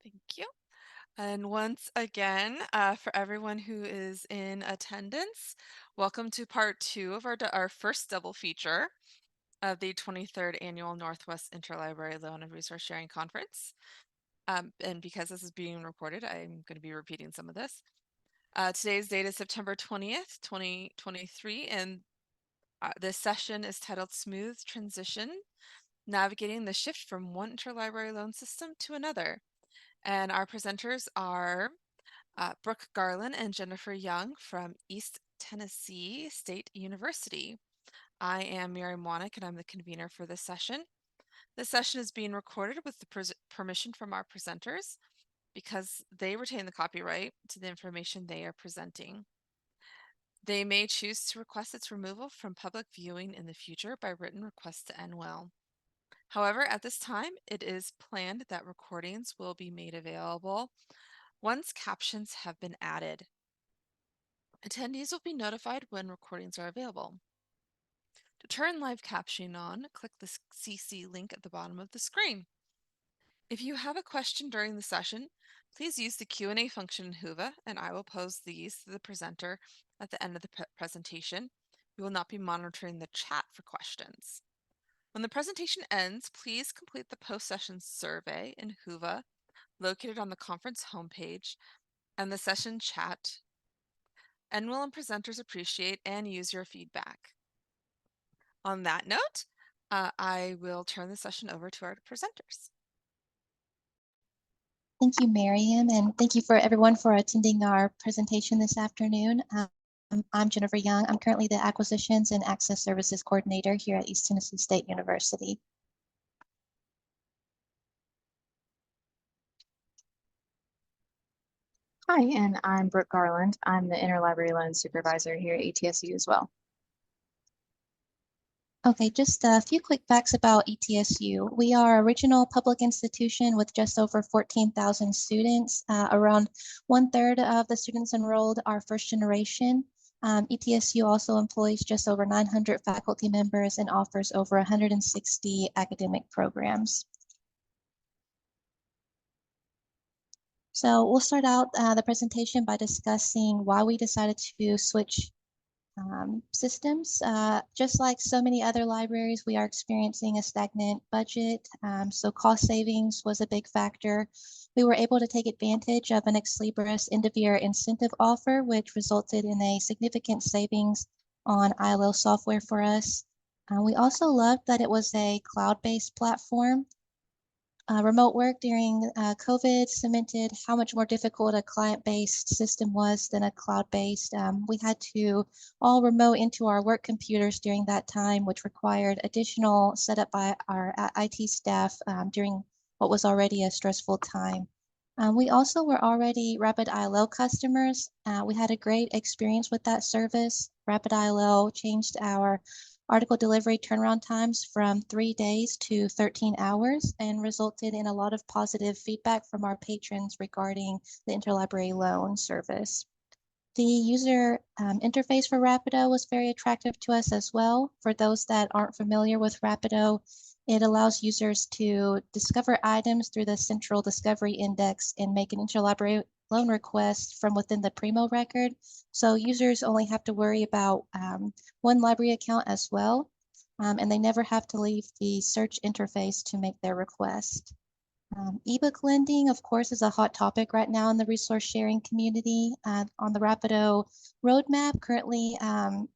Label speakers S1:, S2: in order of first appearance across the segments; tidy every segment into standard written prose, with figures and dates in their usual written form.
S1: Thank you. And once again, for everyone who is in attendance, welcome to part two of our first double feature of the 23rd Annual Northwest Interlibrary Loan and Resource Sharing Conference. And because this is being recorded, I'm going to be repeating some of this. Today's date is September 20th, 2023, and this session is titled Smooth Transition, Navigating the Shift from One Interlibrary Loan System to Another. And our presenters are Brooke Garland and Jennifer Young from East Tennessee State University. I am Miriam Wanick, and I'm the convener for this session. This session is being recorded with the permission from our presenters because they retain the copyright to the information they are presenting. They may choose to request its removal from public viewing in the future by written request to NWILL. However, at this time, it is planned that recordings will be made available once captions have been added. Attendees will be notified when recordings are available. To turn live captioning on, click the CC link at the bottom of the screen. If you have a question during the session, please use the Q&A function in Whova, and I will pose these to the presenter at the end of the presentation. We will not be monitoring the chat for questions. When the presentation ends, please complete the post-session survey in Whova, located on the conference homepage, and the session chat. NWILL and presenters appreciate and use your feedback. On that note, I will turn the session over to our presenters.
S2: Thank you, Miriam, and thank you for everyone for attending our presentation this afternoon. I'm Jennifer Young. I'm currently the Acquisitions and Access Services Coordinator here at East Tennessee State University.
S3: Hi, and I'm Brooke Garland. I'm the Interlibrary Loan Supervisor here at ETSU as well.
S2: Okay, just a few quick facts about ETSU. We are a regional public institution with just over 14,000 students. Around 1/3 of the students enrolled are first generation. ETSU also employs just over 900 faculty members and offers over 160 academic programs. So we'll start out the presentation by discussing why we decided to switch systems. Just like so many other libraries, we are experiencing a stagnant budget, so cost savings was a big factor. We were able to take advantage of an Ex Libris end-of-year incentive offer, which resulted in a significant savings on ILL software for us. We also loved that it was a cloud-based platform. Remote work during COVID cemented how much more difficult a client-based system was than a cloud-based. We had to all remote into our work computers during that time, which required additional setup by our IT staff during what was already a stressful time. We also were already Rapid ILL customers. We had a great experience with that service. Rapid ILL changed our article delivery turnaround times from 3 days to 13 hours and resulted in a lot of positive feedback from our patrons regarding the interlibrary loan service. The user interface for Rapido was very attractive to us as well. For those that aren't familiar with Rapido, it allows users to discover items through the central discovery index and make an interlibrary loan request from within the Primo record. So users only have to worry about one library account as well, and they never have to leave the search interface to make their request. Ebook lending, of course, is a hot topic right now in the resource sharing community. On the Rapido roadmap, currently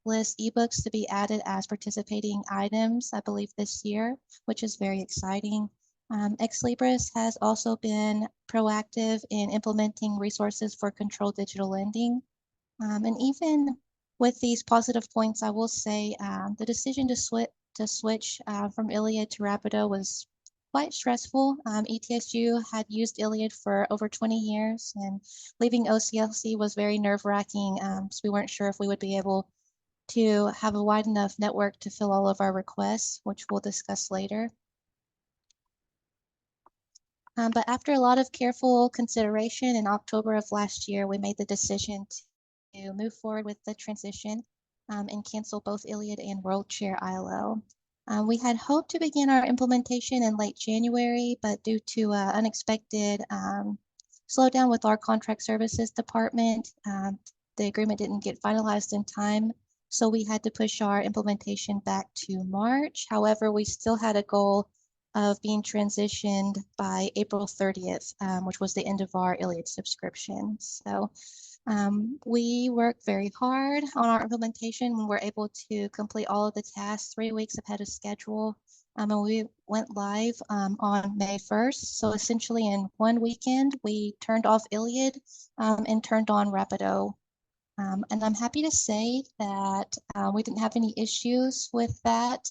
S2: lists ebooks to be added as participating items, I believe this year, which is very exciting. Ex Libris has also been proactive in implementing resources for controlled digital lending. And even with these positive points, I will say the decision to switch from ILLiad to Rapido was quite stressful. ETSU had used ILLiad for over 20 years, and leaving OCLC was very nerve-wracking, so we weren't sure if we would be able to have a wide enough network to fill all of our requests, which we'll discuss later. But after a lot of careful consideration, in October of last year, we made the decision to move forward with the transition and cancel both ILLiad and WorldShare ILL. We had hoped to begin our implementation in late January, but due to unexpected slowdown with our contract services department, the agreement didn't get finalized in time. So we had to push our implementation back to March. However, we still had a goal of being transitioned by April 30th, which was the end of our ILLiad subscription. So we worked very hard on our implementation. We were able to complete all of the tasks 3 weeks ahead of schedule. And we went live on May 1st. So essentially in one weekend, we turned off ILLiad and turned on Rapido. And I'm happy to say that we didn't have any issues with that.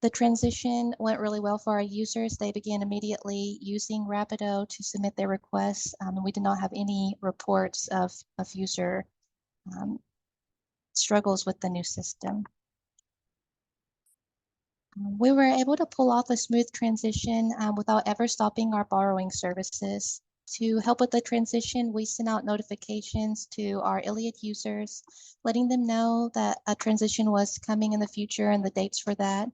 S2: The transition went really well for our users. They began immediately using Rapido to submit their requests, and we did not have any reports of user struggles with the new system. We were able to pull off a smooth transition without ever stopping our borrowing services. To help with the transition, we sent out notifications to our ILLiad users, letting them know that a transition was coming in the future and the dates for that.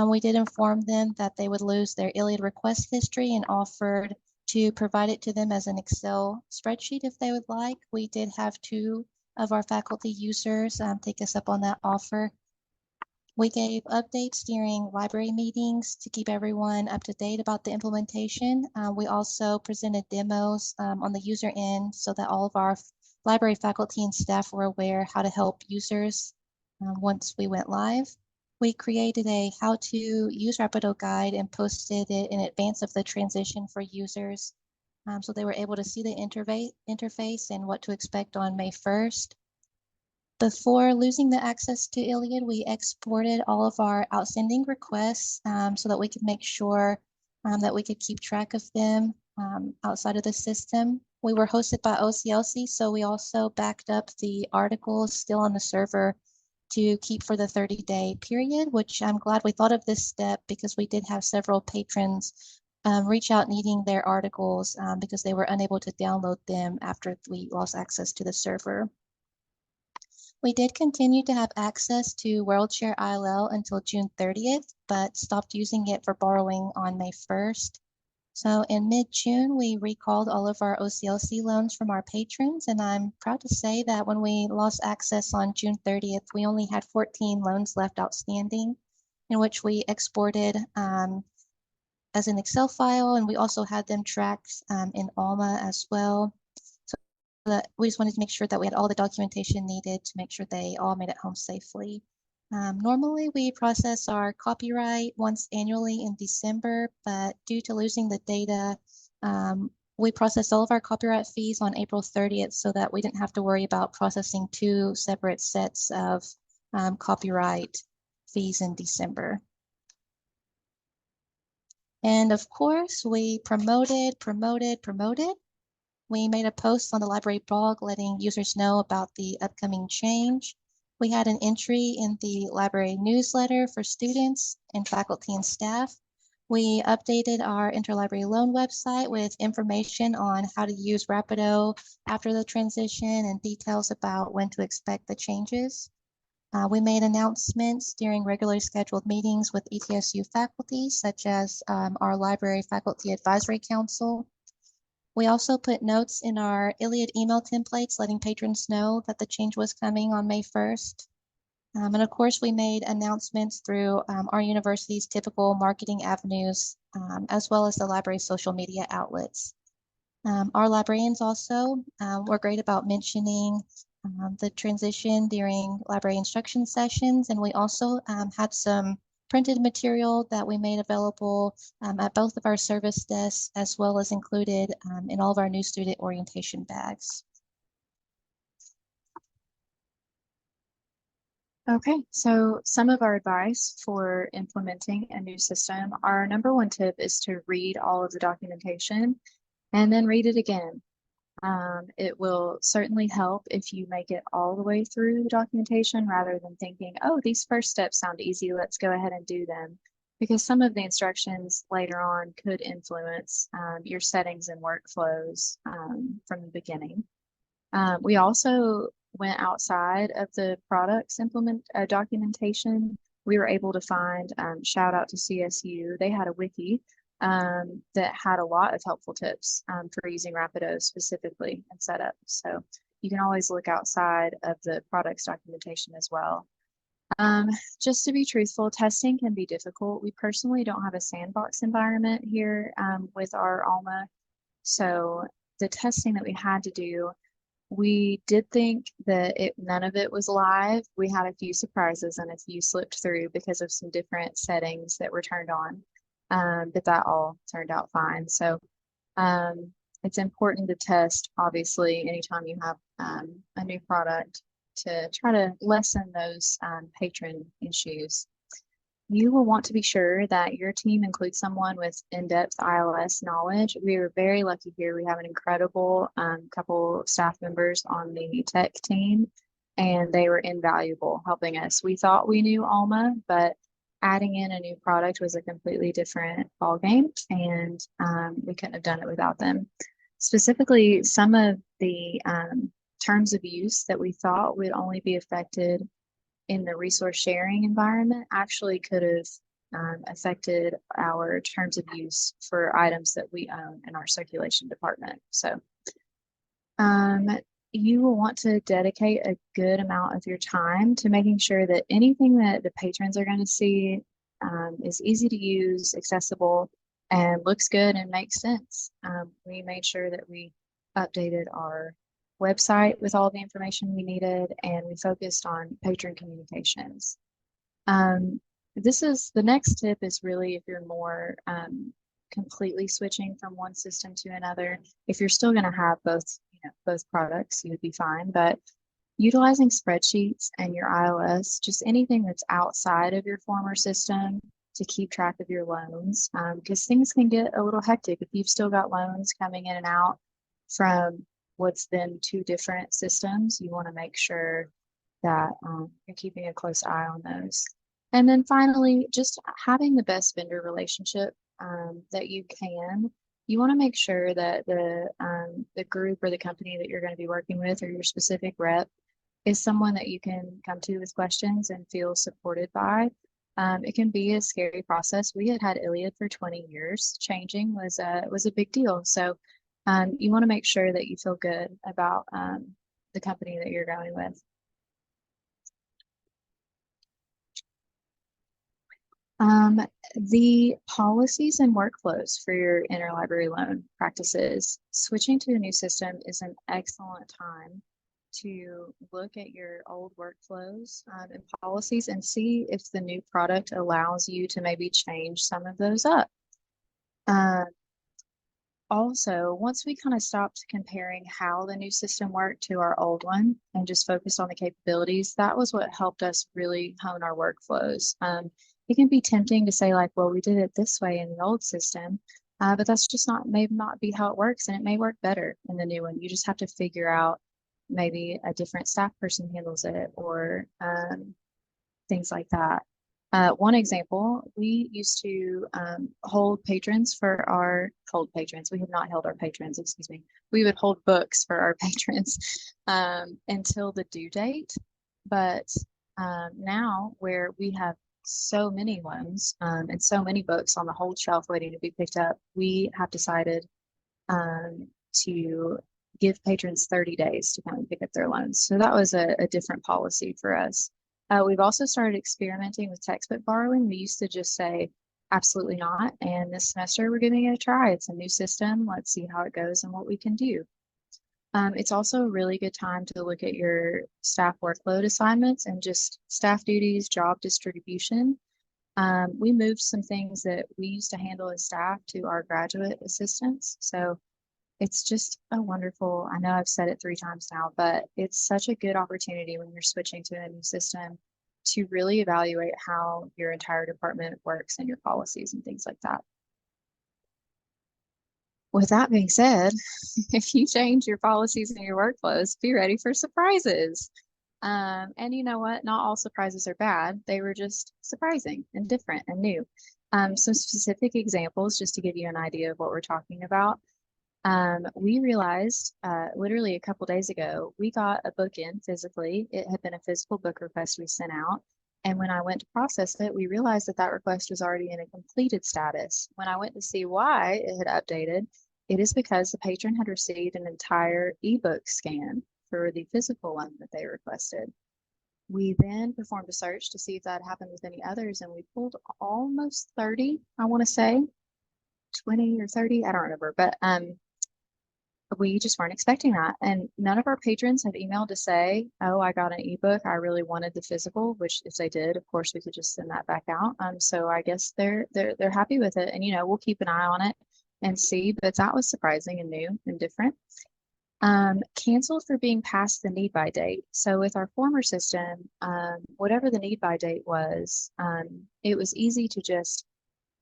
S2: We did inform them that they would lose their ILLiad request history and offered to provide it to them as an Excel spreadsheet if they would like. We did have 2 of our faculty users take us up on that offer. We gave updates during library meetings to keep everyone up to date about the implementation. We also presented demos on the user end so that all of our library faculty and staff were aware how to help users once we went live. We created a how to use Rapido guide and posted it in advance of the transition for users. So they were able to see the interface and what to expect on May 1st. Before losing the access to ILLiad, we exported all of our outstanding requests so that we could make sure that we could keep track of them outside of the system. We were hosted by OCLC, so we also backed up the articles still on the server to keep for the 30-day period, which I'm glad we thought of this step because we did have several patrons reach out needing their articles because they were unable to download them after we lost access to the server. We did continue to have access to WorldShare ILL until June 30th, but stopped using it for borrowing on May 1st. So in mid-June, we recalled all of our OCLC loans from our patrons, and I'm proud to say that when we lost access on June 30th, we only had 14 loans left outstanding, in which we exported as an Excel file, and we also had them tracked in Alma as well. So that we just wanted to make sure that we had all the documentation needed to make sure they all made it home safely. Normally, we process our copyright once annually in December, but due to losing the data, we processed all of our copyright fees on April 30th so that we didn't have to worry about processing 2 separate sets of copyright fees in December. And of course, we promoted. We made a post on the library blog letting users know about the upcoming change. We had an entry in the library newsletter for students and faculty and staff. We updated our Interlibrary loan website with information on how to use Rapido after the transition and details about when to expect the changes. We made announcements during regularly scheduled meetings with ETSU faculty, such as our Library Faculty Advisory Council. We also put notes in our ILLiad email templates letting patrons know that the change was coming on May 1st. And of course, we made announcements through our university's typical marketing avenues, as well as the library's social media outlets. Our librarians also were great about mentioning the transition during library instruction sessions, and we also had some printed material that we made available at both of our service desks, as well as included in all of our new student orientation bags.
S3: Okay, so some of our advice for implementing a new system, our number 1 tip is to read all of the documentation and then read it again. It will certainly help if you make it all the way through the documentation rather than thinking, oh, these first steps sound easy, let's go ahead and do them. Because some of the instructions later on could influence your settings and workflows from the beginning. We also went outside of the products documentation we were able to find, shout out to CSU, they had a wiki that had a lot of helpful tips for using Rapido specifically and setup. So you can always look outside of the products documentation as well. Just to be truthful, testing can be difficult. We personally don't have a sandbox environment here with our ALMA. So the testing that we had to do, we did think that none of it was live. We had a few surprises and a few slipped through because of some different settings that were turned on, but that all turned out fine. So it's important to test, obviously, anytime you have a new product to try to lessen those patron issues. You will want to be sure that your team includes someone with in-depth ILS knowledge. We are very lucky here. We have an incredible couple staff members on the tech team, and they were invaluable helping us. We thought we knew Alma, but adding in a new product was a completely different ballgame, and we couldn't have done it without them. Specifically, some of the terms of use that we thought would only be affected in the resource sharing environment actually could have affected our terms of use for items that we own in our circulation department. So you will want to dedicate a good amount of your time to making sure that anything that the patrons are going to see is easy to use, accessible, and looks good and makes sense. We made sure that we updated our website with all the information we needed, and we focused on patron communications. The next tip is really if you're more completely switching from one system to another. If you're still going to have both products, you would be fine, but utilizing spreadsheets and your ILS, just anything that's outside of your former system to keep track of your loans, because things can get a little hectic if you've still got loans coming in and out from what's been two different systems. You want to make sure that you're keeping a close eye on those. And then finally, just having the best vendor relationship that you can. You want to make sure that the group or the company that you're going to be working with or your specific rep is someone that you can come to with questions and feel supported by. It can be a scary process. We had ILLiad for 20 years. Changing was a big deal. So you want to make sure that you feel good about the company that you're going with. The policies and workflows for your interlibrary loan practices. Switching to a new system is an excellent time to look at your old workflows and policies and see if the new product allows you to maybe change some of those up. Also, once we kind of stopped comparing how the new system worked to our old one and just focused on the capabilities, that was what helped us really hone our workflows. It can be tempting to say like, well, we did it this way in the old system, but that's just may not be how it works, and it may work better in the new one. You just have to figure out maybe a different staff person handles it or things like that. One example, we used to hold patrons. We have not held our patrons, excuse me. We would hold books for our patrons until the due date. But now where we have so many loans and so many books on the hold shelf waiting to be picked up, we have decided to give patrons 30 days to come and pick up their loans. So that was a different policy for us. We've also started experimenting with textbook borrowing. We used to just say, absolutely not. And this semester we're giving it a try. It's a new system. Let's see how it goes and what we can do. It's also a really good time to look at your staff workload assignments and just staff duties, job distribution. We moved some things that we used to handle as staff to our graduate assistants. So it's just a wonderful, I know I've said it 3 times now, but it's such a good opportunity when you're switching to a new system to really evaluate how your entire department works and your policies and things like that. With that being said, if you change your policies and your workflows, be ready for surprises. And you know what? Not all surprises are bad. They were just surprising and different and new. Some specific examples, just to give you an idea of what we're talking about. We realized literally a couple days ago, we got a book in physically. It had been a physical book request we sent out. And when I went to process it, we realized that that request was already in a completed status. When I went to see why it had updated, it is because the patron had received an entire ebook scan for the physical one that they requested. We then performed a search to see if that happened with any others, and we pulled almost 30, I want to say 20 or 30, I don't remember, but we just weren't expecting that. And none of our patrons have emailed to say, oh, I got an ebook, I really wanted the physical, which if they did, of course, we could just send that back out. So I guess they're happy with it. And, we'll keep an eye on it and see, but that was surprising and new and different. Canceled for being past the need by date. So with our former system, whatever the need by date was, it was easy to just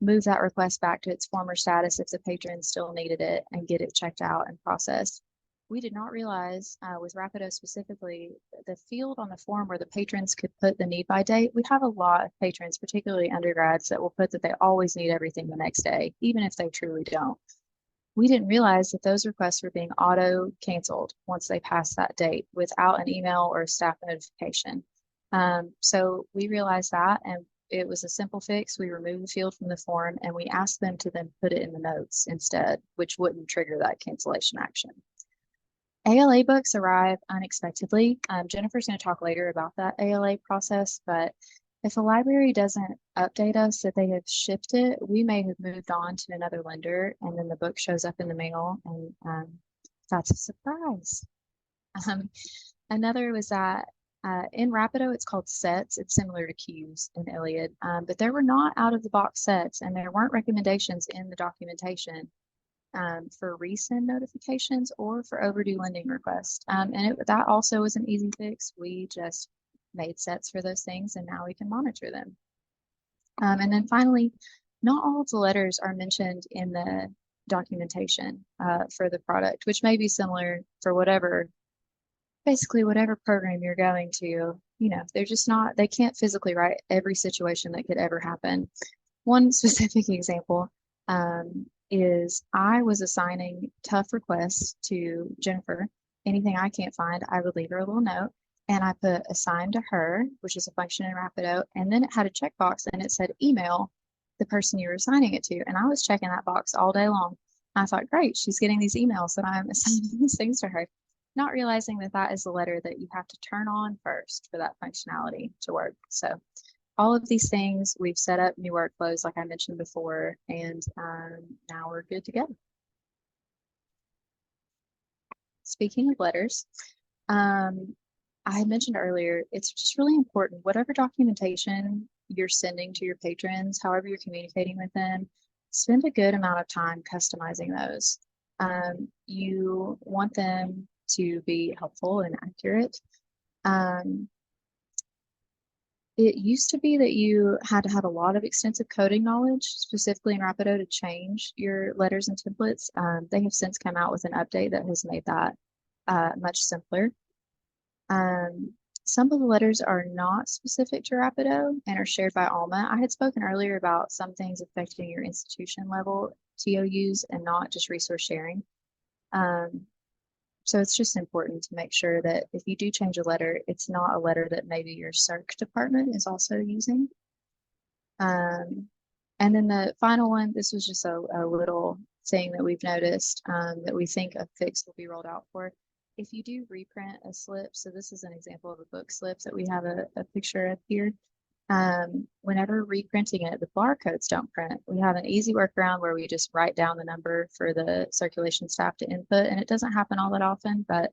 S3: move that request back to its former status if the patron still needed it and get it checked out and processed. We did not realize with Rapido specifically, the field on the form where the patrons could put the need by date, we have a lot of patrons, particularly undergrads, that will put that they always need everything the next day, even if they truly don't. We didn't realize that those requests were being auto canceled once they passed that date without an email or a staff notification. So we realized that, and it was a simple fix. We removed the field from the form and we asked them to then put it in the notes instead, which wouldn't trigger that cancellation action. ALA books arrive unexpectedly. Jennifer's going to talk later about that ALA process, but if a library doesn't update us that they have shipped it, we may have moved on to another lender and then the book shows up in the mail and that's a surprise. Another was that in Rapido, it's called sets. It's similar to queues in ILLiad, but there were not out of the box sets and there weren't recommendations in the documentation for resend notifications or for overdue lending requests. That also was an easy fix. We just made sets for those things and now we can monitor them. And then finally, not all of the letters are mentioned in the documentation for the product, which may be similar for basically whatever program you're going to. They're just not, they can't physically write every situation that could ever happen. One specific example is I was assigning tough requests to Jennifer. Anything I can't find, I would leave her a little note. And I put assign to her, which is a function in Rapido. And then it had a checkbox and it said email the person you were assigning it to. And I was checking that box all day long. I thought, great, she's getting these emails that I'm assigning these things to her. Not realizing that that is the letter that you have to turn on first for that functionality to work. So all of these things, we've set up new workflows, like I mentioned before, and now we're good to go. Speaking of letters, I had mentioned earlier, it's just really important, whatever documentation you're sending to your patrons, however you're communicating with them, spend a good amount of time customizing those. You want them to be helpful and accurate. It used to be that you had to have a lot of extensive coding knowledge, specifically in Rapido, to change your letters and templates. They have since come out with an update that has made that much simpler. Some of the letters are not specific to Rapido and are shared by Alma. I had spoken earlier about some things affecting your institution level TOUs and not just resource sharing. So it's just important to make sure that if you do change a letter, it's not a letter that maybe your circ department is also using. And then the final one, this was just a little thing that we've noticed that we think a fix will be rolled out for. If you do reprint a slip, so this is an example of a book slip that we have a picture of here. Whenever reprinting it, the barcodes don't print. We have an easy workaround where we just write down the number for the circulation staff to input, and it doesn't happen all that often, but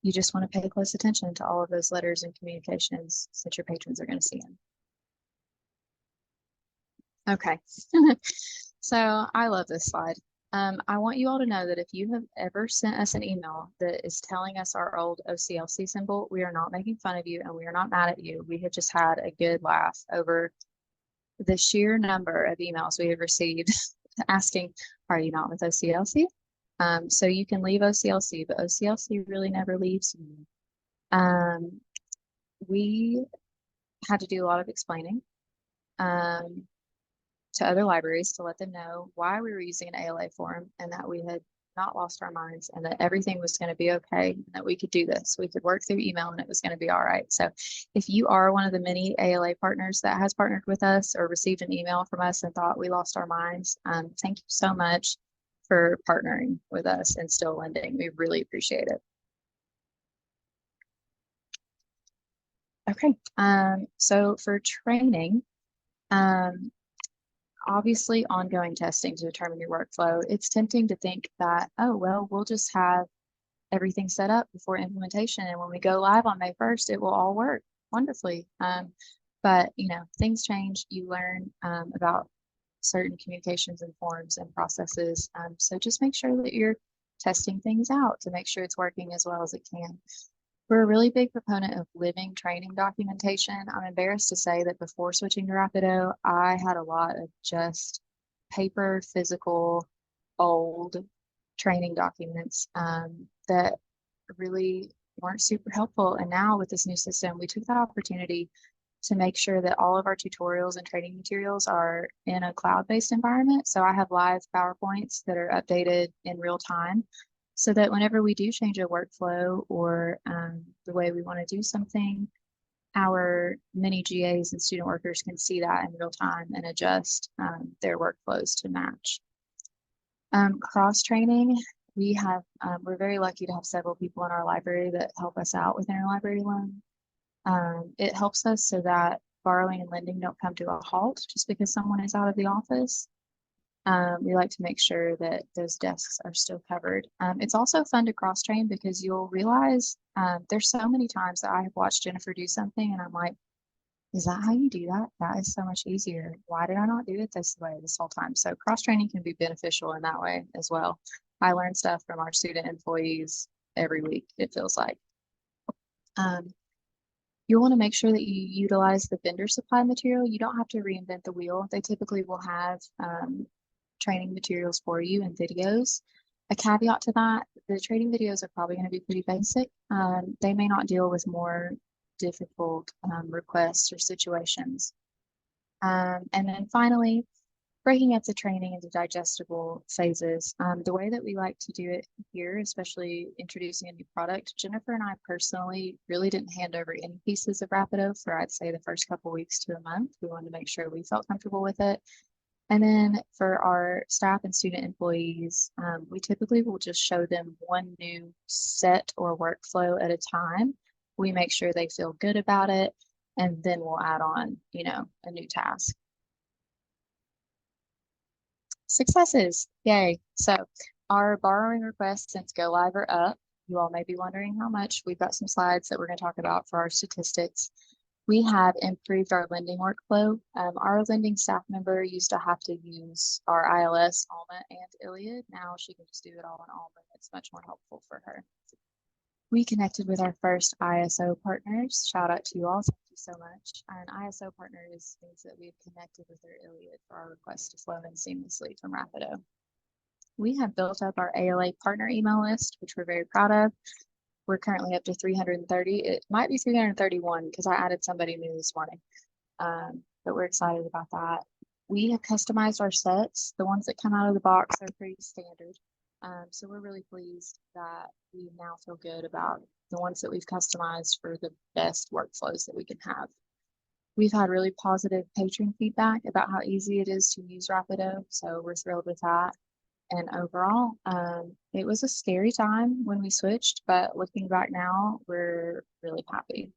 S3: you just want to pay close attention to all of those letters and communications since your patrons are going to see them. Okay, so I love this slide. I want you all to know that if you have ever sent us an email that is telling us our old OCLC symbol, we are not making fun of you and we are not mad at you. We have just had a good laugh over the sheer number of emails we have received asking, are you not with OCLC? So you can leave OCLC, but OCLC really never leaves you. We had to do a lot of explaining to other libraries to let them know why we were using an ALA form and that we had not lost our minds and that everything was going to be okay, and that we could do this. We could work through email and it was going to be all right. So if you are one of the many ALA partners that has partnered with us or received an email from us and thought we lost our minds, thank you so much for partnering with us and still lending. We really appreciate it. Okay, so for training, obviously ongoing testing to determine your workflow. It's tempting to think that, oh, well, we'll just have everything set up before implementation, and when we go live on May 1st, it will all work wonderfully. But you know, things change. You learn about certain communications and forms and processes. So just make sure that you're testing things out to make sure it's working as well as it can. We're a really big proponent of living training documentation. I'm embarrassed to say that before switching to Rapido, I had a lot of just paper, physical, old training documents that really weren't super helpful. And now with this new system, we took that opportunity to make sure that all of our tutorials and training materials are in a cloud-based environment. So I have live PowerPoints that are updated in real time, so that whenever we do change a workflow or the way we want to do something, our mini GAs and student workers can see that in real time and adjust their workflows to match. Cross-training, we're very lucky to have several people in our library that help us out with interlibrary loan. It helps us so that borrowing and lending don't come to a halt just because someone is out of the office. We like to make sure that those desks are still covered. It's also fun to cross-train because you'll realize there's so many times that I have watched Jennifer do something and I'm like, is that how you do that? That is so much easier. Why did I not do it this way this whole time? So cross-training can be beneficial in that way as well. I learn stuff from our student employees every week, it feels like. You'll want to make sure that you utilize the vendor supply material. You don't have to reinvent the wheel. They typically will have training materials for you and videos. A caveat to that, the training videos are probably going to be pretty basic. They may not deal with more difficult requests or situations. And then finally, breaking up the training into digestible phases. The way that we like to do it here, especially introducing a new product, Jennifer and I personally really didn't hand over any pieces of Rapido for, I'd say, the first couple weeks to a month. We wanted to make sure we felt comfortable with it. And then for our staff and student employees, we typically will just show them one new set or workflow at a time. We make sure they feel good about it, and then we'll add on, you know, a new task. Successes, yay. So our borrowing requests since go live are up. You all may be wondering how much. We've got some slides that we're going to talk about for our statistics. We have improved our lending workflow. Our lending staff member used to have to use our ILS, ALMA, and ILLiad. Now she can just do it all in ALMA. It's much more helpful for her. We connected with our first ISO partners. Shout out to you all. Thank you so much. An ISO partner means that we've connected with their ILLiad for our request to flow in seamlessly from Rapido. We have built up our ALA partner email list, which we're very proud of. We're currently up to 330. It might be 331 because I added somebody new this morning, but we're excited about that. We have customized our sets. The ones that come out of the box are pretty standard. So we're really pleased that we now feel good about the ones that we've customized for the best workflows that we can have. We've had really positive patron feedback about how easy it is to use Rapido, so we're thrilled with that. And overall, it was a scary time when we switched, but looking back now, we're really happy.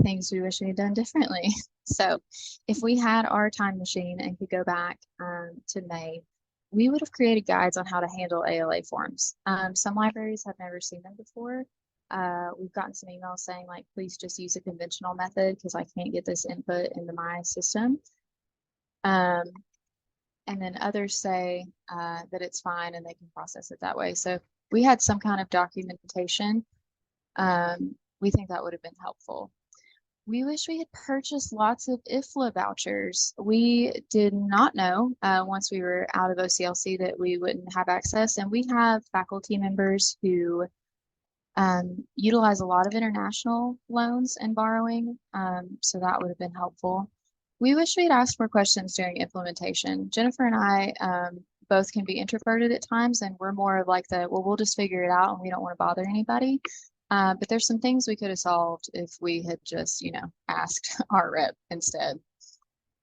S3: Things we wish we had done differently. So if we had our time machine and could go back to May, we would have created guides on how to handle ALA forms. Some libraries have never seen them before. We've gotten some emails saying like, please just use a conventional method because I can't get this input into my system. And then others say that it's fine and they can process it that way. So we had some kind of documentation. We think that would have been helpful. We wish we had purchased lots of ILLiad vouchers. We did not know once we were out of OCLC that we wouldn't have access. And we have faculty members who utilize a lot of international loans and borrowing. So that would have been helpful. We wish we'd asked more questions during implementation. Jennifer and I both can be introverted at times, and we're more of like the, well, we'll just figure it out and we don't want to bother anybody. But there's some things we could have solved if we had just, asked our rep instead.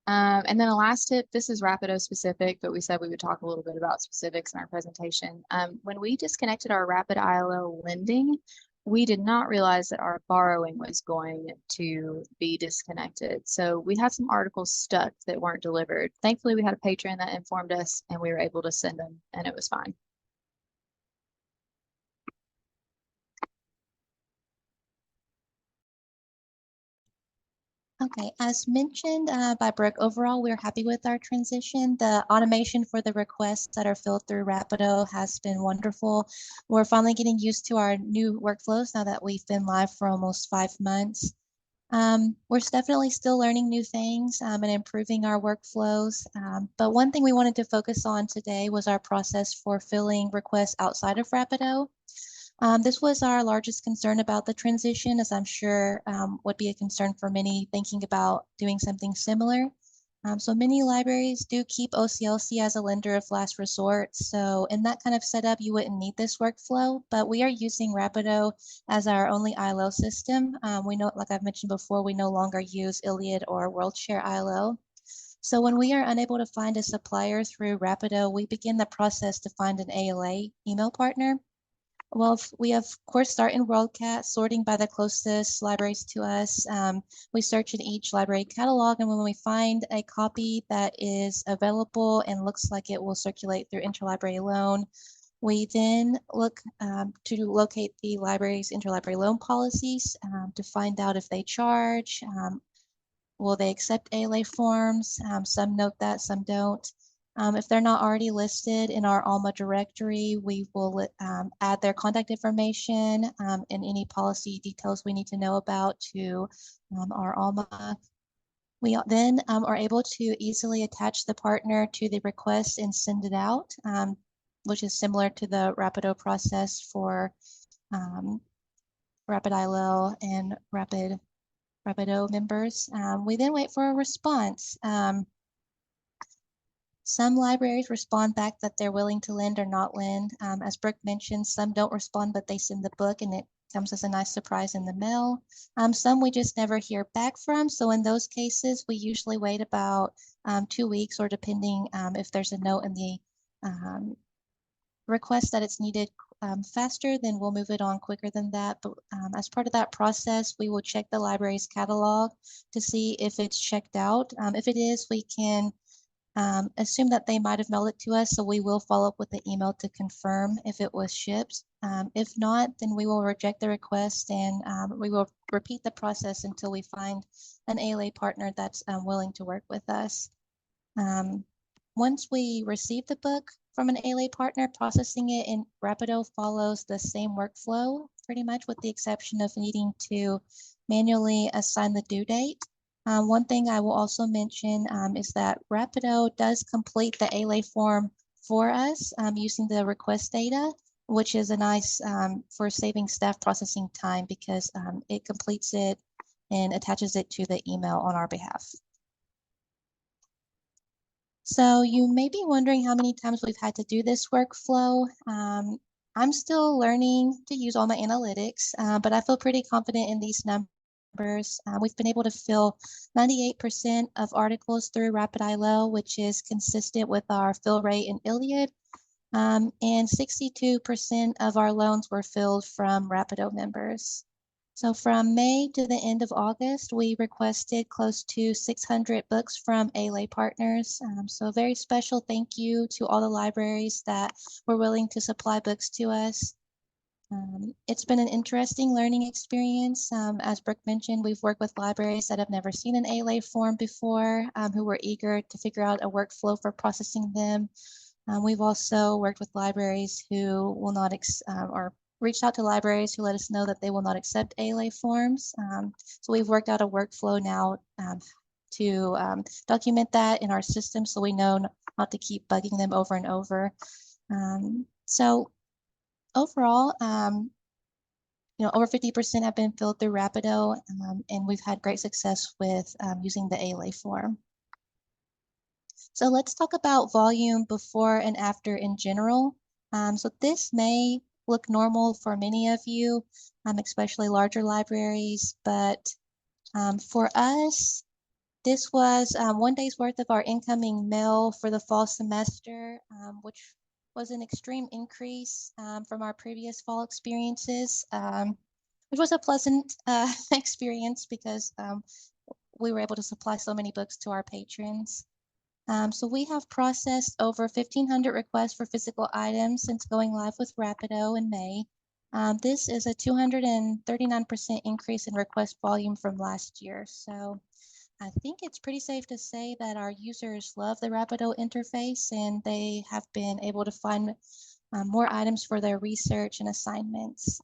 S3: And then a last tip, this is Rapido specific, but we said we would talk a little bit about specifics in our presentation. When we disconnected our Rapid ILL lending, we did not realize that our borrowing was going to be disconnected. So we had some articles stuck that weren't delivered. Thankfully, we had a patron that informed us and we were able to send them and it was fine.
S2: Okay, as mentioned by Brooke, overall, we're happy with our transition. The automation for the requests that are filled through Rapido has been wonderful. We're finally getting used to our new workflows now that we've been live for almost 5 months. We're definitely still learning new things and improving our workflows. But one thing we wanted to focus on today was our process for filling requests outside of Rapido. This was our largest concern about the transition, as I'm sure would be a concern for many thinking about doing something similar. So many libraries do keep OCLC as a lender of last resort. So in that kind of setup, you wouldn't need this workflow, but we are using Rapido as our only ILO system. We know, like I've mentioned before, we no longer use ILLiad or WorldShare ILO. So when we are unable to find a supplier through Rapido, we begin the process to find an ALA email partner. Well, we of course start in WorldCat, sorting by the closest libraries to us. We search in each library catalog, and when we find a copy that is available and looks like it will circulate through Interlibrary loan, we then look to locate the library's interlibrary loan policies to find out if they charge, will they accept ALA forms. Some note that, some don't. If they're not already listed in our ALMA directory, we will add their contact information and any policy details we need to know about to our ALMA. We then are able to easily attach the partner to the request and send it out, which is similar to the Rapido process for Rapid ILL and Rapido members. We then wait for a response. Some libraries respond back that they're willing to lend or not lend. As Brooke mentioned, some don't respond, but they send the book and it comes as a nice surprise in the mail. Some we just never hear back from. So in those cases, we usually wait about 2 weeks, or depending if there's a note in the request that it's needed faster, then we'll move it on quicker than that. But as part of that process, we will check the library's catalog to see if it's checked out. If it is, we can assume that they might have mailed it to us, so we will follow up with the email to confirm if it was shipped. If not, then we will reject the request and we will repeat the process until we find an ALA partner that's willing to work with us. Once we receive the book from an ALA partner, processing it in Rapido follows the same workflow, pretty much, with the exception of needing to manually assign the due date. One thing I will also mention is that Rapido does complete the ALA form for us using the request data, which is a nice for saving staff processing time because it completes it and attaches it to the email on our behalf. So you may be wondering how many times we've had to do this workflow. I'm still learning to use all my analytics, but I feel pretty confident in these numbers. We've been able to fill 98% of articles through Rapid ILO, which is consistent with our fill rate in ILLiad, and 62% of our loans were filled from Rapido members. So from May to the end of August, we requested close to 600 books from ALA partners. So a very special thank you to all the libraries that were willing to supply books to us. It's been an interesting learning experience. As Brooke mentioned, we've worked with libraries that have never seen an ALA form before, who were eager to figure out a workflow for processing them. We've also worked with libraries who will not, or reached out to libraries who let us know that they will not accept ALA forms. So we've worked out a workflow now to document that in our system so we know not to keep bugging them over and over. So overall, over 50% have been filled through Rapido, and we've had great success with using the ALA form. So let's talk about volume before and after in general. So this may look normal for many of you, especially larger libraries, but for us, this was 1 day's worth of our incoming mail for the fall semester, which was an extreme increase from our previous fall experiences, which was a pleasant experience because we were able to supply so many books to our patrons. So we have processed over 1,500 requests for physical items since going live with Rapido in May. This is a 239% increase in request volume from last year. So I think it's pretty safe to say that our users love the Rapido interface and they have been able to find more items for their research and assignments.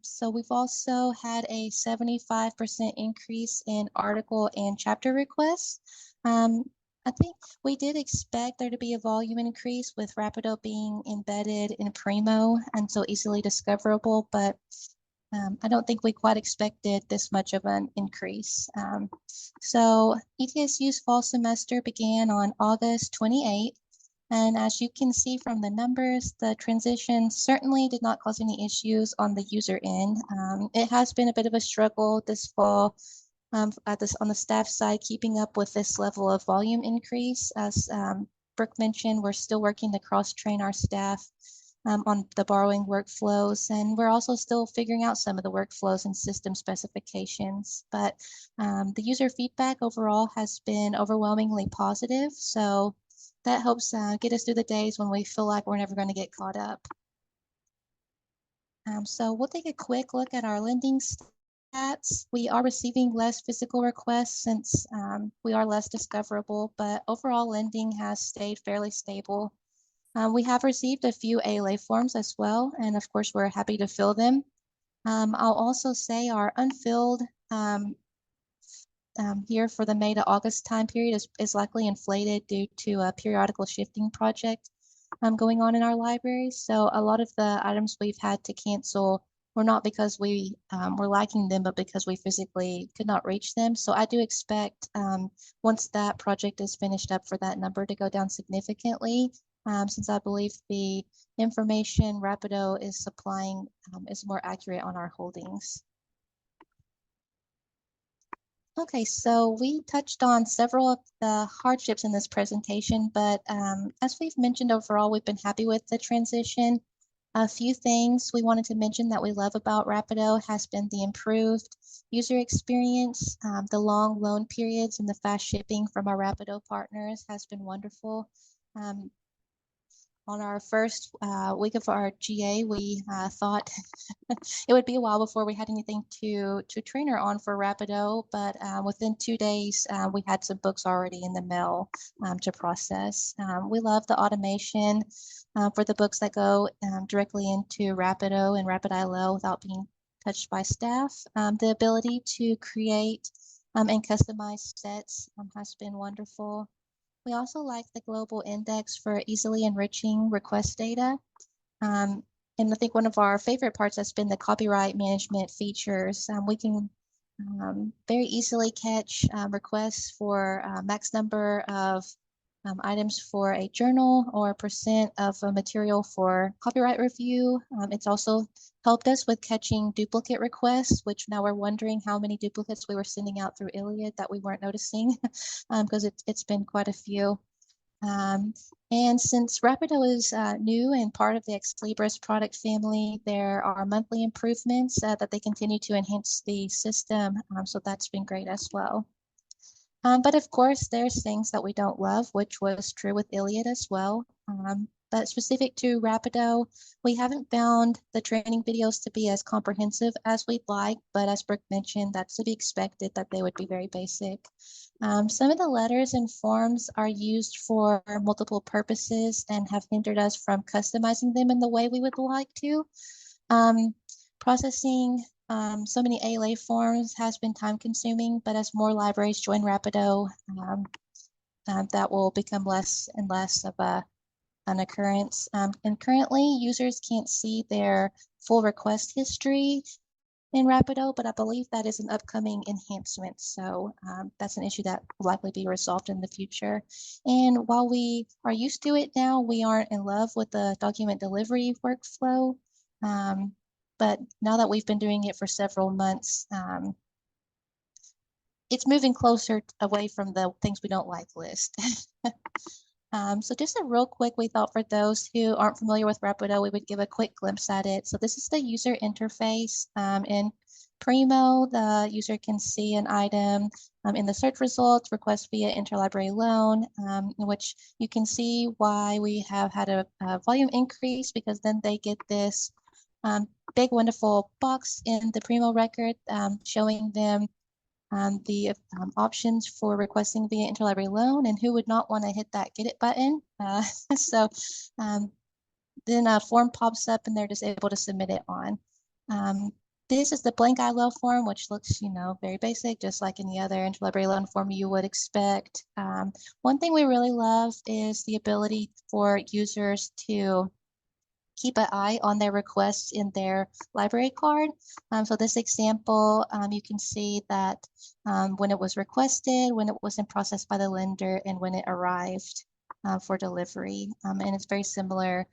S2: So we've also had a 75% increase in article and chapter requests. I think we did expect there to be a volume increase with Rapido being embedded in Primo and so easily discoverable, but I don't think we quite expected this much of an increase. So ETSU's fall semester began on August 28th. And as you can see from the numbers, the transition certainly did not cause any issues on the user end. It has been a bit of a struggle this fall on the staff side, keeping up with this level of volume increase. As Brooke mentioned, we're still working to cross-train our staff on the borrowing workflows, and we're also still figuring out some of the workflows and system specifications. But the user feedback overall has been overwhelmingly positive, so that helps get us through the days when we feel like we're never going to get caught up. So we'll take a quick look at our lending stats. We are receiving less physical requests since we are less discoverable, but overall lending has stayed fairly stable. We have received a few ALA forms as well, and of course we're happy to fill them. I'll also say our unfilled here for the May to August time period is likely inflated due to a periodical shifting project going on in our library. So a lot of the items we've had to cancel were not because we were lacking them, but because we physically could not reach them. So I do expect once that project is finished up for that number to go down significantly, since I believe the information Rapido is supplying is more accurate on our holdings. Okay, so we touched on several of the hardships in this presentation, but as we've mentioned overall, we've been happy with the transition. A few things we wanted to mention that we love about Rapido has been the improved user experience. The long loan periods and the fast shipping from our Rapido partners has been wonderful. On our first week of our GA, we thought it would be a while before we had anything to train her on for Rapido, but within 2 days, we had some books already in the mail to process. We love the automation for the books that go directly into Rapido and Rapid ILL without being touched by staff. The ability to create and customize sets has been wonderful. We also like the global index for easily enriching request data. And I think one of our favorite parts has been the copyright management features. We can very easily catch requests for max number of items for a journal or percent of a material for copyright review. It's also helped us with catching duplicate requests, which now we're wondering how many duplicates we were sending out through ILLiad that we weren't noticing because it's been quite a few. And since Rapido is new and part of the Ex Libris product family, there are monthly improvements that they continue to enhance the system. So that's been great as well. But of course, there's things that we don't love, which was true with ILLiad as well. But specific to Rapido, we haven't found the training videos to be as comprehensive as we'd like, but as Brooke mentioned, that's to be expected that they would be very basic. Some of the letters and forms are used for multiple purposes and have hindered us from customizing them in the way we would like to. Processing so many ALA forms has been time consuming, but as more libraries join Rapido, that will become less and less of an occurrence. And currently users can't see their full request history in Rapido, but I believe that is an upcoming enhancement. So that's an issue that will likely be resolved in the future. And while we are used to it now, we aren't in love with the document delivery workflow. But now that we've been doing it for several months, it's moving closer away from the things we don't like list. So just a real quick, we thought for those who aren't familiar with Rapido, we would give a quick glimpse at it. So this is the user interface. In Primo, the user can see an item in the search results, request via interlibrary loan, in which you can see why we have had a volume increase, because then they get this big, wonderful box in the Primo record showing them the options for requesting via interlibrary loan, and who would not want to hit that get it button. So then a form pops up and they're just able to submit it on. This is the blank ILL form, which looks, very basic, just like any other interlibrary loan form you would expect. One thing we really love is the ability for users to keep an eye on their requests in their library card. So this example, you can see that when it was requested, when it was in process by the lender, and when it arrived for delivery. And it's very similar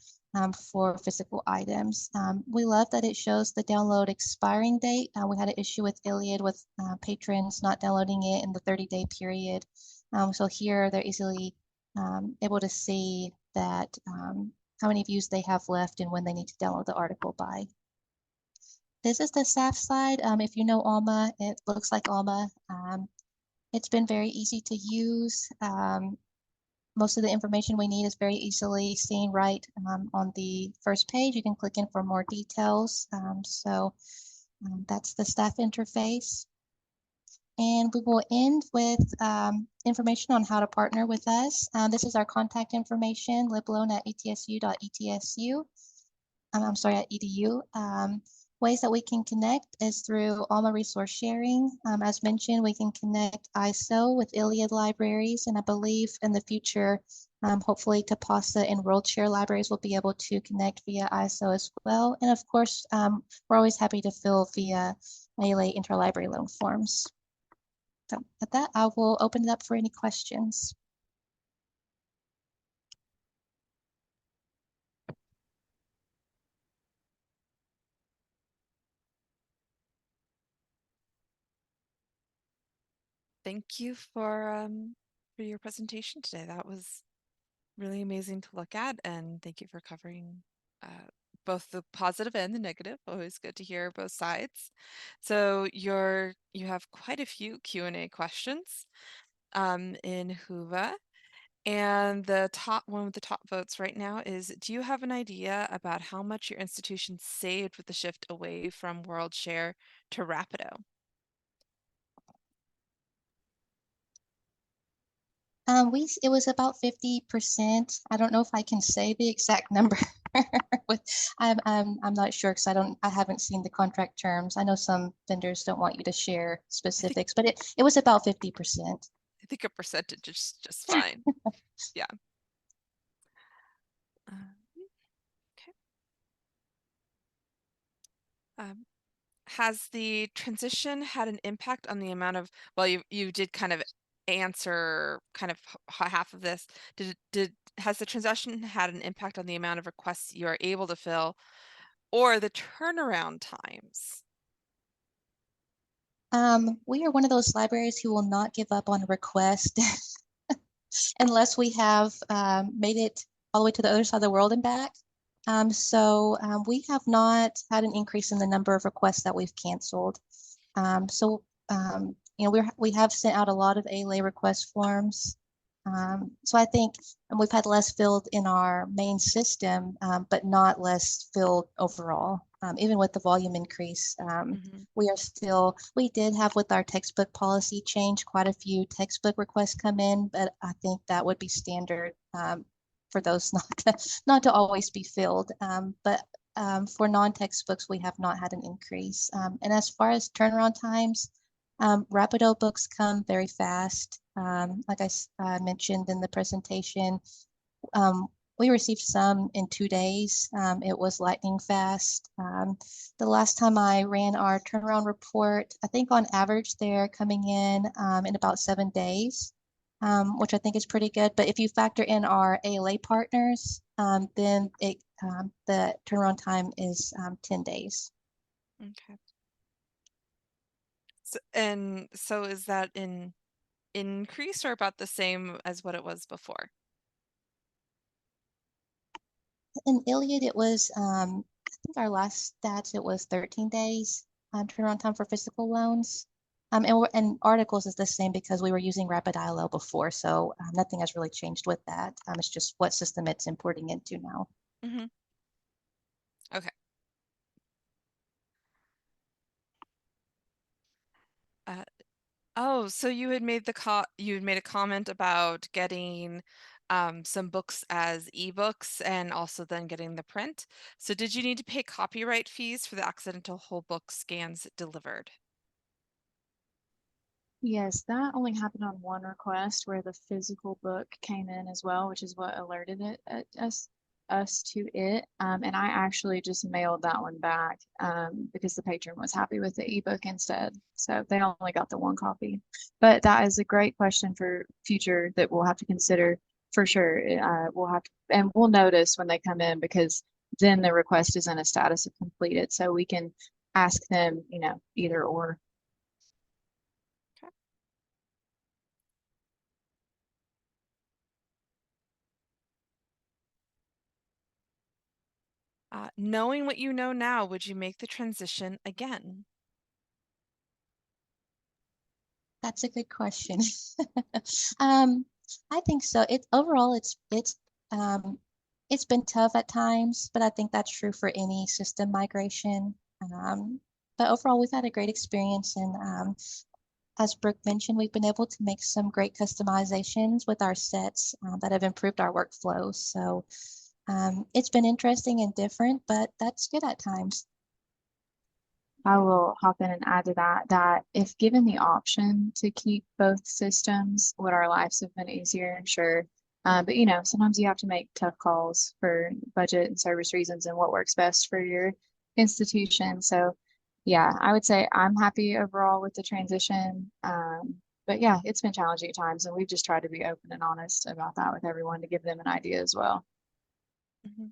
S2: for physical items. We love that it shows the download expiring date. We had an issue with ILLiad with patrons not downloading it in the 30-day period. So here they're easily able to see that how many views they have left and when they need to download the article by. This is the SAF side. If you know Alma, it looks like Alma. It's been very easy to use. Most of the information we need is very easily seen right on the first page. You can click in for more details. That's the staff interface. And we will end with information on how to partner with us. This is our contact information, libloan@etsu.etsu. I'm sorry, at edu. Ways that we can connect is through Alma resource sharing. As mentioned, we can connect ISO with ILLiad libraries, and I believe in the future, hopefully TAPASA and WorldShare libraries will be able to connect via ISO as well. And of course, we're always happy to fill via ILLiad interlibrary loan forms. So with that, I will open it up for any questions.
S1: Thank you for your presentation today. That was really amazing to look at, and thank you for covering both the positive and the negative. Always good to hear both sides. So you have quite a few Q&A questions in Whova. And the top one with the top votes right now is, do you have an idea about how much your institution saved with the shift away from WorldShare to Rapido?
S2: It was about 50%. I don't know if I can say the exact number. I'm not sure because I haven't seen the contract terms. I know some vendors don't want you to share specifics, but it was about 50%.
S1: I think a percentage is just fine. Yeah. Okay. Has the transition had an impact on the amount of, well, you did kind of answer kind of half of this. Has the transition had an impact on the amount of requests you are able to fill or the turnaround times?
S2: We are one of those libraries who will not give up on a request unless we have made it all the way to the other side of the world and back. We have not had an increase in the number of requests that we've canceled. We have sent out a lot of ALA request forms. So I think we've had less filled in our main system, but not less filled overall. Even with the volume increase, we did have with our textbook policy change, quite a few textbook requests come in, but I think that would be standard for those not to always be filled. But for non-textbooks, we have not had an increase. And as far as turnaround times, Rapido books come very fast. Like I mentioned in the presentation, we received some in 2 days. It was lightning fast. The last time I ran our turnaround report, I think on average they're coming in about 7 days, which I think is pretty good. But if you factor in our ALA partners, then the turnaround time is 10 days.
S1: Okay. So is that an increase or about the same as what it was before?
S2: In ILLiad, it was, I think our last stats, it was 13 days turnaround time for physical loans. And articles is the same because we were using Rapid ILL before, so nothing has really changed with that. It's just what system it's importing into now.
S1: Mm-hmm. Okay. Oh, so you had made a comment about getting some books as ebooks and also then getting the print. So did you need to pay copyright fees for the accidental whole book scans delivered?
S3: Yes, that only happened on one request where the physical book came in as well, which is what alerted us to it. And I actually just mailed that one back because the patron was happy with the ebook instead. So they only got the one copy. But that is a great question for future that we'll have to consider for sure. We'll have to, and we'll notice when they come in because then the request is in a status of completed. So we can ask them, either or.
S1: Okay. Knowing what you know now, would you make the transition again?
S2: That's a good question. I think so. Um, it's been tough at times, but I think that's true for any system migration. But overall, we've had a great experience, and as Brooke mentioned, we've been able to make some great customizations with our sets that have improved our workflows. So it's been interesting and different, but that's good at times.
S3: I will hop in and add to that if given the option to keep both systems, would our lives have been easier? Sure. But sometimes you have to make tough calls for budget and service reasons and what works best for your institution. So yeah, I would say I'm happy overall with the transition. But yeah, it's been challenging at times, and we've just tried to be open and honest about that with everyone to give them an idea as well.
S1: Mhm.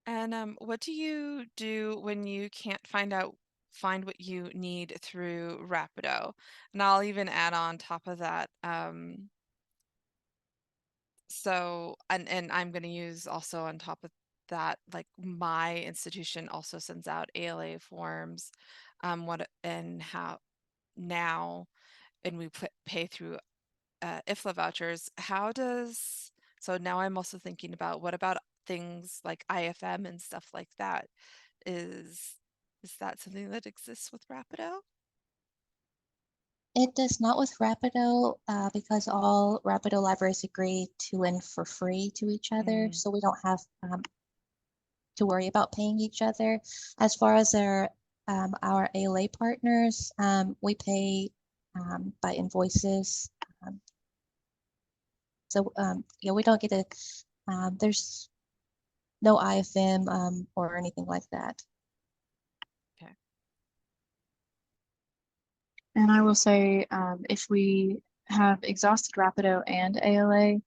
S1: And what do you do when you can't find what you need through Rapido? And I'll even add on top of that. And I'm going to use also on top of that, like my institution also sends out ALA forms, what and how now, and we pay through IFLA vouchers. So now I'm also thinking about what about things like IFM and stuff like that? Is is that something that exists with Rapido?
S2: It does not with Rapido because all Rapido libraries agree to lend for free to each other,
S1: Mm,
S2: so we don't have to worry about paying each other. As far as our ALA partners, we pay by invoices. Um, yeah, we don't get there's no IFM or anything like that.
S1: okay.
S3: And I will say, if we have exhausted Rapido and ALA,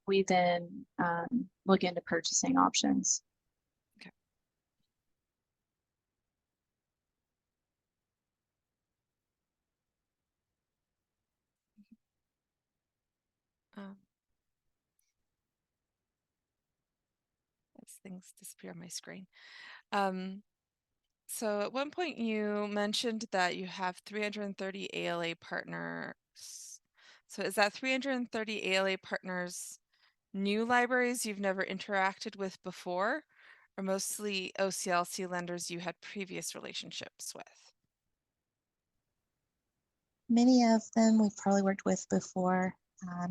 S3: we then look into purchasing options.
S1: Okay. Um, as things disappear on my screen. Um, so at one point you mentioned that you have 330 ALA partners. So is that 330 ALA partners new libraries you've never interacted with before, or mostly OCLC lenders you had previous relationships with?
S2: Many of them we've probably worked with before,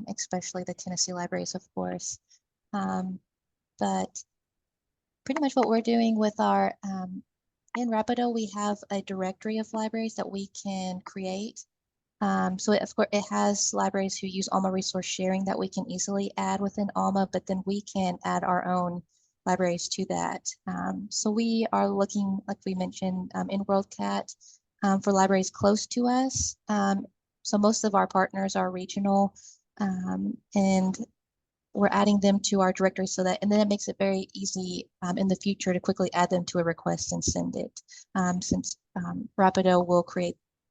S2: especially the Tennessee libraries, of course. But pretty much what we're doing with our in Rapido, we have a directory of libraries that we can create. So of course, it has libraries who use ALMA resource sharing that we can easily add within ALMA, but then we can add our own libraries to that. So we are looking, like we mentioned, in WorldCat for libraries close to us. So most of our partners are regional, and we're adding them to our directory so that, and then it makes it very easy in the future to quickly add them to a request and send it. Since Rapido will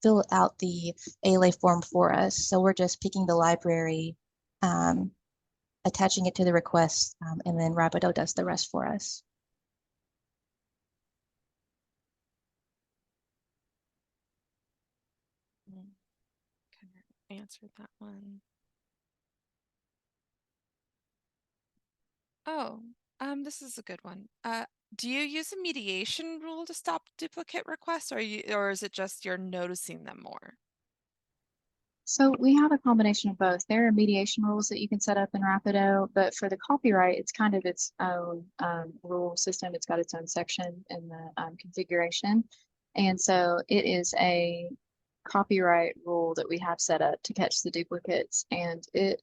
S2: fill out the ALA form for us. So we're just picking the library, attaching it to the request, and then Rapido does the rest for us.
S1: Kind of answered that one. Oh, this is a good one. Do you use a mediation rule to stop duplicate requests, or is it just you're noticing them more?
S3: So we have a combination of both. There are mediation rules that you can set up in Rapido, but for the copyright, it's kind of its own rule system. It's got its own section in the configuration. And so it is a copyright rule that we have set up to catch the duplicates, and it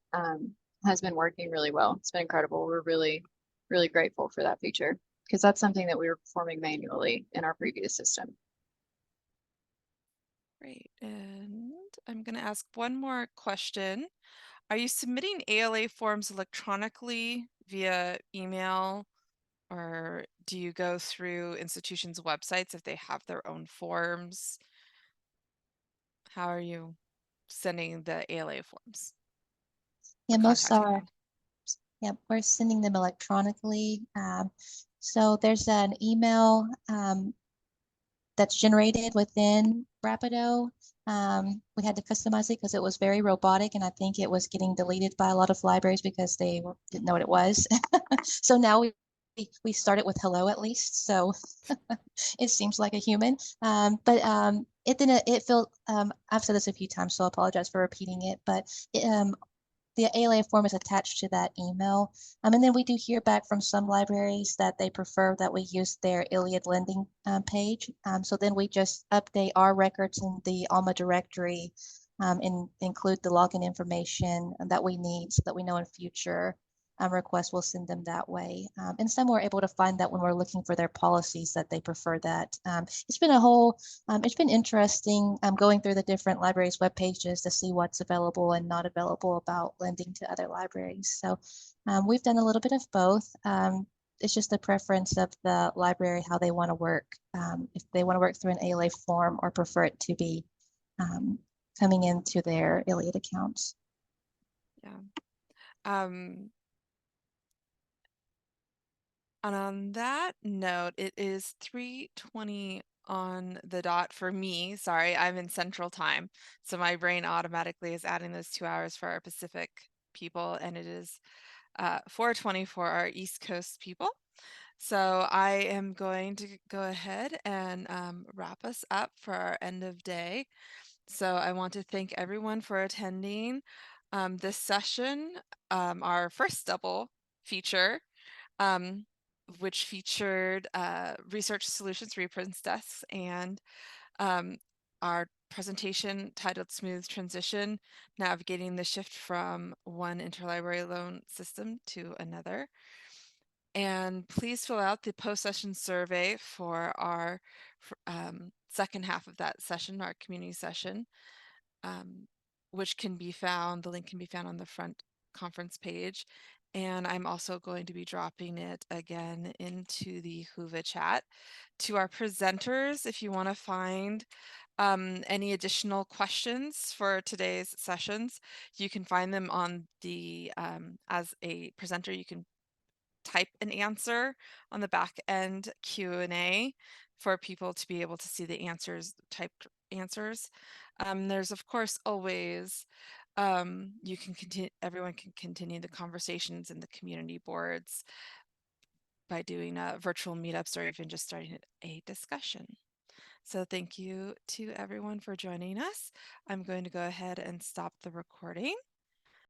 S3: has been working really well. It's been incredible. We're really, really grateful for that feature because that's something that we were performing manually in our previous system.
S1: Great. And I'm going to ask one more question. Are you submitting ALA forms electronically via email, or do you go through institutions' websites if they have their own forms? How are you sending the ALA forms
S2: Yeah,
S1: or
S2: most
S1: contacting
S2: are,
S1: them?
S2: yeah, we're sending them electronically. So there's an email that's generated within Rapido. We had to customize it because it was very robotic, and I think it was getting deleted by a lot of libraries because they didn't know what it was. So now we start it with hello at least, so it seems like a human. But it didn't. It felt. I've said this a few times, so I apologize for repeating it. But the ALA form is attached to that email. And then we do hear back from some libraries that they prefer that we use their ILLiad lending page. So then we just update our records in the ALMA directory and include the login information that we need so that we know in future requests, we'll send them that way. And some we're able to find that when we're looking for their policies that they prefer that. It's been it's been interesting going through the different libraries' web pages to see what's available and not available about lending to other libraries. So we've done a little bit of both. It's just the preference of the library, how they want to work. If they want to work through an ALA form or prefer it to be coming into their ILLiad accounts.
S1: Yeah. And on that note, it is 3:20 on the dot for me. Sorry, I'm in Central Time, so my brain automatically is adding those 2 hours for our Pacific people, and it is 4:20 for our East Coast people. So I am going to go ahead and wrap us up for our end of day. So I want to thank everyone for attending this session, our first double feature, which featured research solutions reference desks and our presentation titled Smooth Transition, Navigating the Shift from one interlibrary loan system to another. And please fill out the post-session survey for our second half of that session, our community session, which can be found, the link can be found on the front conference page. And I'm also going to be dropping it again into the Whova chat. To our presenters, if you want to find any additional questions for today's sessions, you can find them on the, as a presenter, you can type an answer on the back end Q&A for people to be able to see the answers, typed answers. There's of course always you can continue, everyone can continue the conversations in the community boards by doing virtual meetups or even just starting a discussion. So thank you to everyone for joining us. I'm going to go ahead and stop the recording.